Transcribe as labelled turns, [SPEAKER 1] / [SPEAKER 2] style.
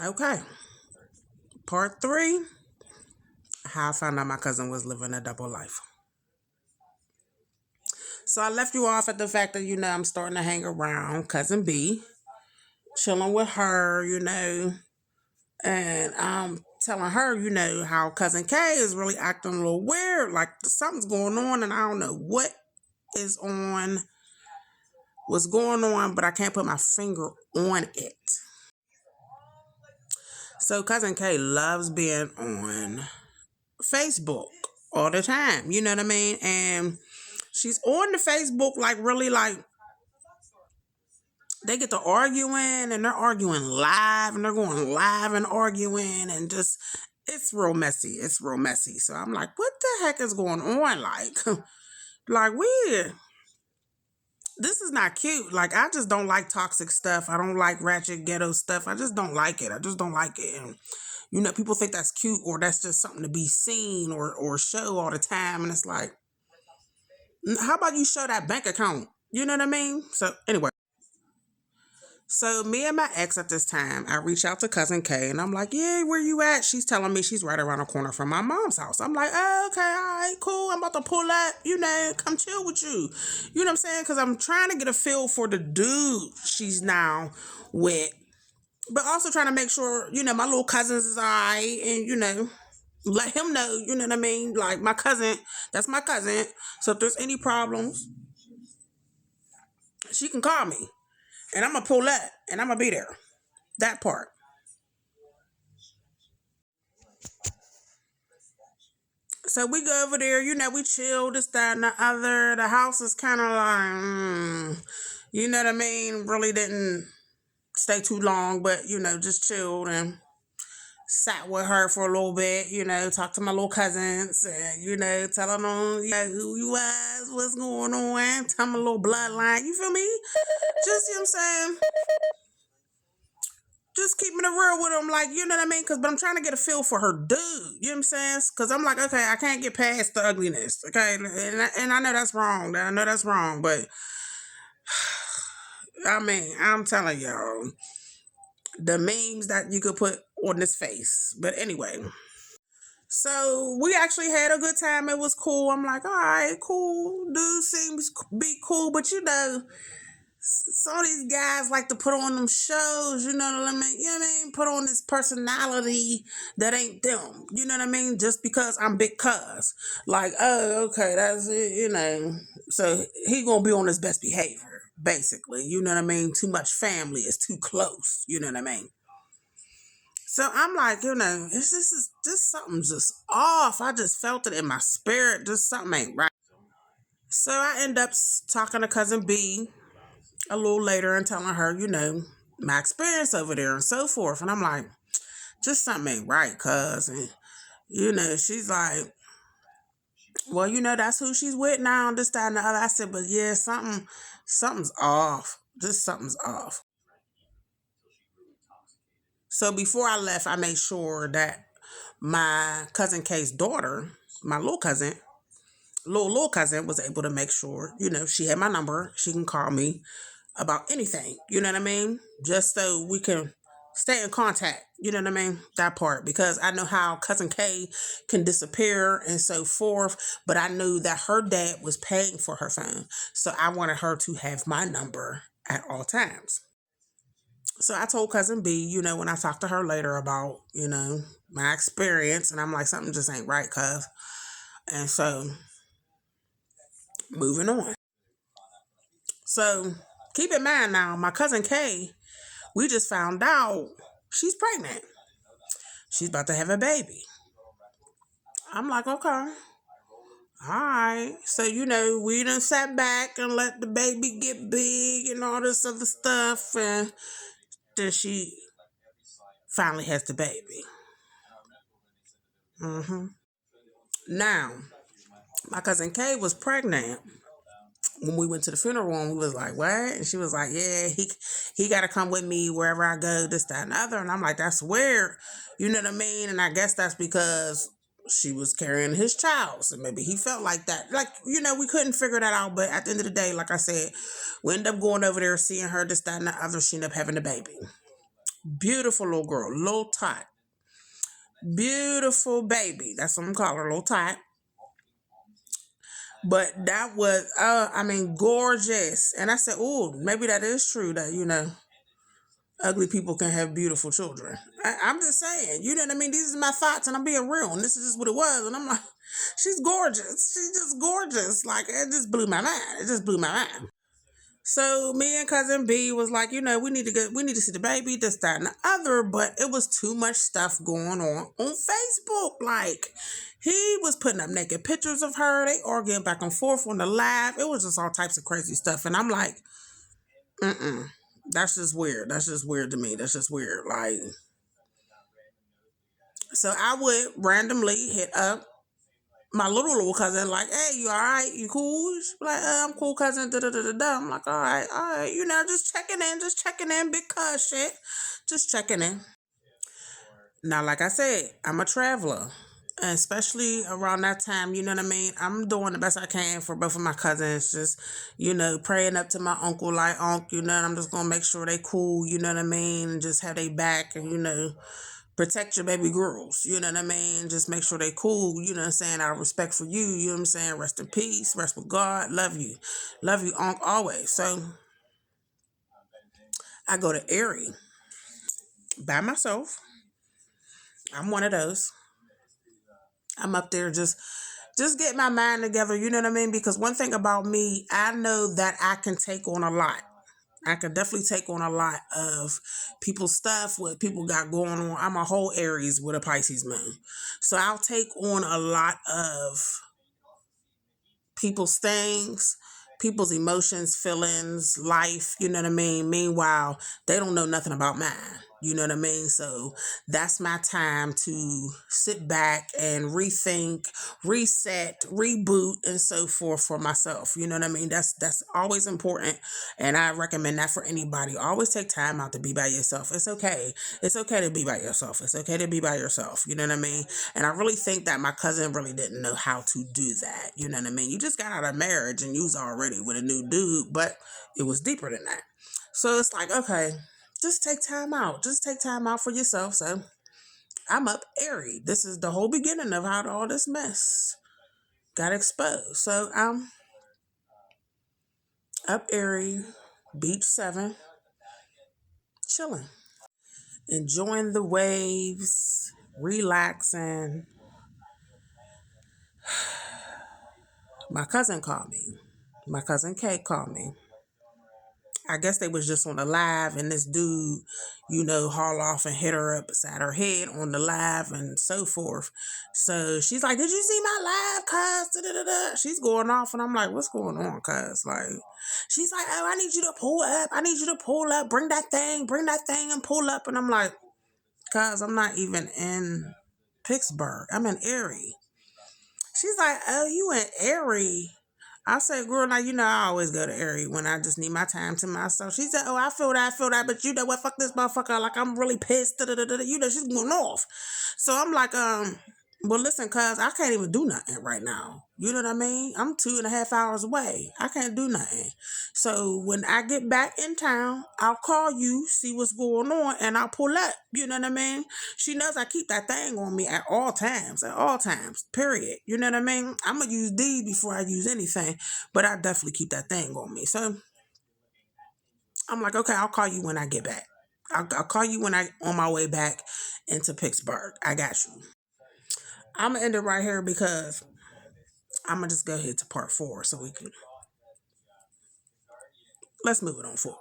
[SPEAKER 1] Okay. Part three, how I found out my cousin was living a double life. So I left you off at the fact that, I'm starting to hang around Cousin B, chilling with her, and I'm telling her, how Cousin K is really acting a little weird. Like something's going on and I don't know is on, what's going on, but I can't put my finger on it. So Cousin K loves being on Facebook all the time. You know what I mean? And she's on the Facebook like really like they get to arguing and they're arguing live and they're going live and arguing and just it's real messy. It's real messy. So I'm like, what the heck is going on? Like, like weird. This is not cute. Like I just don't like toxic stuff. I don't like ratchet ghetto stuff. I just don't like it. I just don't like it. And people think that's cute or that's just something to be seen or show all the time. And it's like, how about you show that bank account? You know what I mean? So anyway, so me and my ex at this time, I reach out to Cousin K and I'm like, yeah, where you at? She's telling me she's right around the corner from my mom's house. I'm like, oh, okay, all right, cool. I'm about to pull up, come chill with you. You know what I'm saying? Because I'm trying to get a feel for the dude she's now with. But also trying to make sure, my little cousins is all right and, let him know, you know what I mean? Like my cousin, that's my cousin. So if there's any problems, she can call me. And I'm going to pull up and I'm going to be there. That part. So we go over there, we chill, this, that, and the other. The house is kind of like, you know what I mean? Really didn't stay too long, but, just chilled and sat with her for a little bit, talked to my little cousins and, tell them who you was, what's going on, tell them a little bloodline, you feel me? Just, you know what I'm saying? Just keeping it real with them, like, you know what I mean? But I'm trying to get a feel for her dude, you know what I'm saying? Because I'm like, okay, I can't get past the ugliness, okay? And I know that's wrong, but I mean, I'm telling y'all, the memes that you could put on this face. But anyway, so we actually had a good time. It was cool. I'm like, all right, cool. Dude seems be cool, but some of these guys like to put on them shows, you know what I mean? You know what I mean? Put on this personality that ain't them. You know what I mean? Just because I'm big cuz. Like, oh, okay, that's it. So he gonna be on his best behavior, basically. You know what I mean? Too much family is too close. You know what I mean? So I'm like, this something just off. I just felt it in my spirit. Just something ain't right. So I end up talking to Cousin B a little later and telling her, my experience over there and so forth. And I'm like, just something ain't right, cuz. And, she's like, well, that's who she's with now, this, that, and the other. I said, but yeah, something's off. Just something's off. So before I left, I made sure that my cousin K's daughter, my little cousin was able to make sure, she had my number. She can call me about anything. You know what I mean? Just so we can stay in contact. You know what I mean? That part. Because I know how Cousin K can disappear and so forth. But I knew that her dad was paying for her phone. So I wanted her to have my number at all times. So I told Cousin B, when I talked to her later about, my experience. And I'm like, something just ain't right, cuz. And so moving on. So keep in mind now, my cousin Kay, we just found out she's pregnant. She's about to have a baby. I'm like, okay. All right. So, we done sat back and let the baby get big and all this other stuff. And then she finally has the baby. Now, my cousin Kay was pregnant when we went to the funeral and we was like, what? And she was like, yeah, he got to come with me wherever I go, this, that, and the other. And I'm like, that's weird. You know what I mean? And I guess that's because she was carrying his child. So maybe he felt like that. Like, we couldn't figure that out. But at the end of the day, like I said, we ended up going over there, seeing her, this, that, and the other. She ended up having a baby. Beautiful little girl, little tot. Beautiful baby. That's what I'm calling her, little tot. But that was, I mean, gorgeous. And I said, oh, maybe that is true that, ugly people can have beautiful children. I'm just saying, you know what I mean? These are my thoughts and I'm being real. And this is just what it was. And I'm like, she's gorgeous. She's just gorgeous. Like, it just blew my mind. It just blew my mind. So me and cousin B was like, we need to see the baby, this, that, and the other, but it was too much stuff going on Facebook. Like, he was putting up naked pictures of her. They arguing back and forth on the live. It was just all types of crazy stuff. And I'm like, that's just weird. That's just weird to me. That's just weird. Like, so I would randomly hit up my little cousin, like, hey, you all right? You cool? She's like, I'm cool, cousin. Da da da da da. I'm like, all right. Just checking in, big cuz shit, just checking in. Now, like I said, I'm a traveler, and especially around that time, you know what I mean. I'm doing the best I can for both of my cousins, just praying up to my uncle, like, and I'm just gonna make sure they cool, you know what I mean, and just have they back, and protect your baby girls, you know what I mean? Just make sure they cool, you know what I'm saying? Out of respect for you, you know what I'm saying? Rest in peace, rest with God, love you. Love you, Unc, always. So I go to Erie by myself. I'm one of those. I'm up there just get my mind together, you know what I mean? Because one thing about me, I know that I can take on a lot. I can definitely take on a lot of people's stuff, what people got going on. I'm a whole Aries with a Pisces moon. So I'll take on a lot of people's things, people's emotions, feelings, life, you know what I mean? Meanwhile, they don't know nothing about mine. You know what I mean? So that's my time to sit back and rethink, reset, reboot, and so forth for myself. You know what I mean? That's always important. And I recommend that for anybody. Always take time out to be by yourself. It's okay. It's okay to be by yourself. It's okay to be by yourself. You know what I mean? And I really think that my cousin really didn't know how to do that. You know what I mean? You just got out of marriage and you was already with a new dude, but it was deeper than that. So it's like, okay, just take time out. Just take time out for yourself. So I'm up Erie. This is the whole beginning of how all this mess got exposed. So I'm up Erie, Beach 7, chilling, enjoying the waves, relaxing. My cousin called me. My cousin Kate called me. I guess they was just on the live and this dude, haul off and hit her up beside her head on the live and so forth. So she's like, did you see my live, cuz? Da-da-da-da. She's going off and I'm like, what's going on, cuz? Like, she's like, oh, I need you to pull up. I need you to pull up. Bring that thing and pull up. And I'm like, cuz, I'm not even in Pittsburgh. I'm in Erie. She's like, oh, you in Erie? I said, girl, now, I always go to Erie when I just need my time to myself. She said, oh, I feel that. But you know what? Fuck this motherfucker. Like, I'm really pissed. Da-da-da-da. She's going off. So I'm like, well, listen, cuz I can't even do nothing right now. You know what I mean? I'm 2.5 hours away. I can't do nothing. So when I get back in town, I'll call you, see what's going on, and I'll pull up. You know what I mean? She knows I keep that thing on me at all times, period. You know what I mean? I'm going to use these before I use anything, but I definitely keep that thing on me. So I'm like, okay, I'll call you when I get back. I'll call you when I on my way back into Pittsburgh. I got you. I'm gonna end it right here because I'm gonna just go ahead to part 4 so let's move it on forward.